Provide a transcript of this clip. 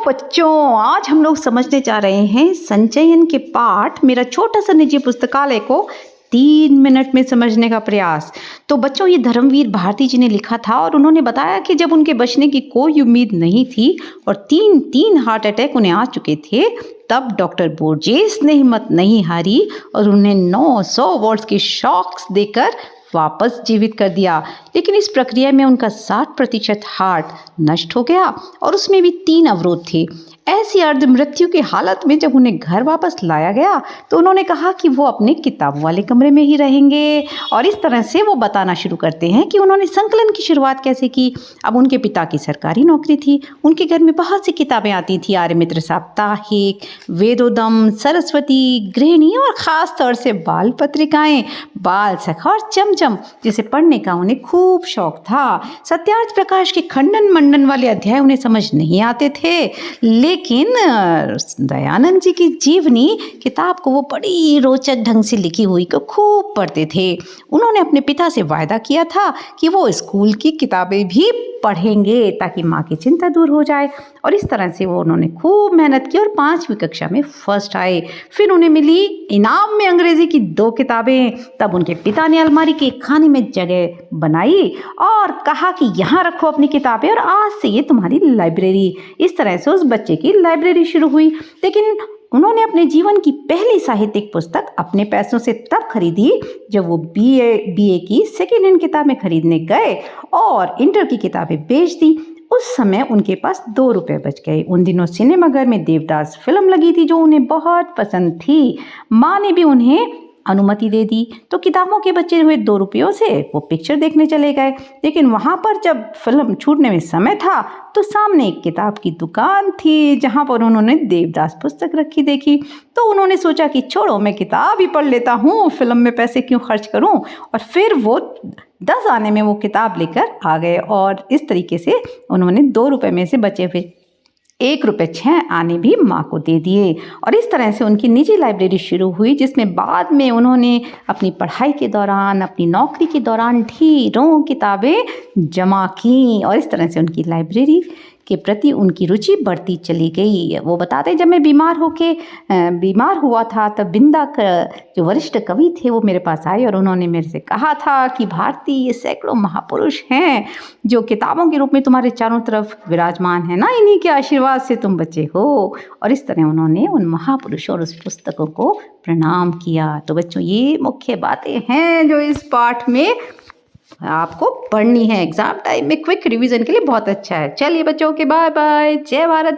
बच्चों, आज हम लोग समझने जा रहे हैं संचयन के पाठ मेरा छोटा सा निजी पुस्तकालय को 3 मिनट में समझने का प्रयास। तो बच्चों, ये धर्मवीर भारती जी ने लिखा था और उन्होंने बताया कि जब उनके बचने की कोई उम्मीद नहीं थी और तीन हार्ट अटैक उन्हें आ चुके थे, तब डॉक्टर बोर्जेस ने हिम्मत नहीं हारी और उन्हें 900 वॉट्स के शॉक्स देकर वापस जीवित कर दिया। लेकिन इस प्रक्रिया में उनका 60% हार्ट नष्ट हो गया और उसमें भी 3 अवरोध थे। ऐसी अर्ध मृत्यु की हालत में जब उन्हें घर वापस लाया गया तो उन्होंने कहा कि वो अपने किताब वाले कमरे में ही रहेंगे। और इस तरह से वो बताना शुरू करते हैं कि उन्होंने संकलन की शुरुआत कैसे की। अब उनके पिता की सरकारी नौकरी थी, उनके घर में बहुत सी किताबें आती थी, आर्यमित्र साप्ताहिक, वेदोदम, सरस्वती, गृहिणी और ख़ास तौर से बाल पत्रिकाएं, बाल सखा और चमचम, जिसे पढ़ने का उन्हें खूब शौक था। सत्यार्थ प्रकाश के खंडन मंडन वाले अध्याय उन्हें समझ नहीं आते थे, लेकिन दयानंद जी की जीवनी किताब को वो बड़ी रोचक ढंग से लिखी हुई को खूब पढ़ते थे। उन्होंने अपने पिता से वायदा किया था कि वो स्कूल की किताबें भी पढ़ेंगे ताकि माँ की चिंता दूर हो जाए। और इस तरह से उन्होंने खूब मेहनत की और 5वीं कक्षा में फर्स्ट आए। फिर उन्हें मिली इनाम में अंग्रेजी की 2 किताबें। तब उनके पिता ने अलमारी के खाने में जगह बनाई और कहा कि यहाँ रखो अपनी किताबें और आज से ये तुम्हारी लाइब्रेरी। इस तरह से उस बच्चे की लाइब्रेरी शुरू हुई। लेकिन उन्होंने अपने जीवन की पहली साहित्यिक पुस्तक अपने पैसों से तब खरीदी जब वो बीए की सेकेंड हैंड किताबें खरीदने गए और इंटर की किताबें बेच दी। उस समय उनके पास 2 रुपए बच गए। उन दिनों सिनेमाघर में देवदास फिल्म लगी थी जो उन्हें बहुत पसंद थी। माँ ने भी उन्हें अनुमति दे दी, तो किताबों के बचे हुए 2 रुपयों से वो पिक्चर देखने चले गए। लेकिन वहाँ पर जब फिल्म छूटने में समय था तो सामने एक किताब की दुकान थी जहाँ पर उन्होंने देवदास पुस्तक रखी देखी। तो उन्होंने सोचा कि छोड़ो, मैं किताब ही पढ़ लेता हूँ, फिल्म में पैसे क्यों खर्च करूँ। और फिर वो 10 आने में वो किताब लेकर आ गए और इस तरीके से उन्होंने 2 रुपये में से बचे हुए 1 रुपये 6 आने भी माँ को दे दिए। और इस तरह से उनकी निजी लाइब्रेरी शुरू हुई, जिसमें बाद में उन्होंने अपनी पढ़ाई के दौरान, अपनी नौकरी के दौरान ढेरों किताबें जमा की। और इस तरह से उनकी लाइब्रेरी के प्रति उनकी रुचि बढ़ती चली गई। वो बताते, जब मैं बीमार हुआ था तब बिंदा जो वरिष्ठ कवि थे वो मेरे पास आए और उन्होंने मेरे से कहा था कि भारती, ये सैकड़ों महापुरुष हैं जो किताबों के रूप में तुम्हारे चारों तरफ विराजमान है ना, इन्हीं के आशीर्वाद से तुम बचे हो। और इस तरह उन्होंने उन महापुरुषों और उस पुस्तकों को प्रणाम किया। तो बच्चों, ये मुख्य बातें हैं जो इस पाठ में आपको पढ़नी है। एग्जाम टाइम में क्विक रिवीजन के लिए बहुत अच्छा है। चलिए बच्चों के बाय बाय, जय भारत।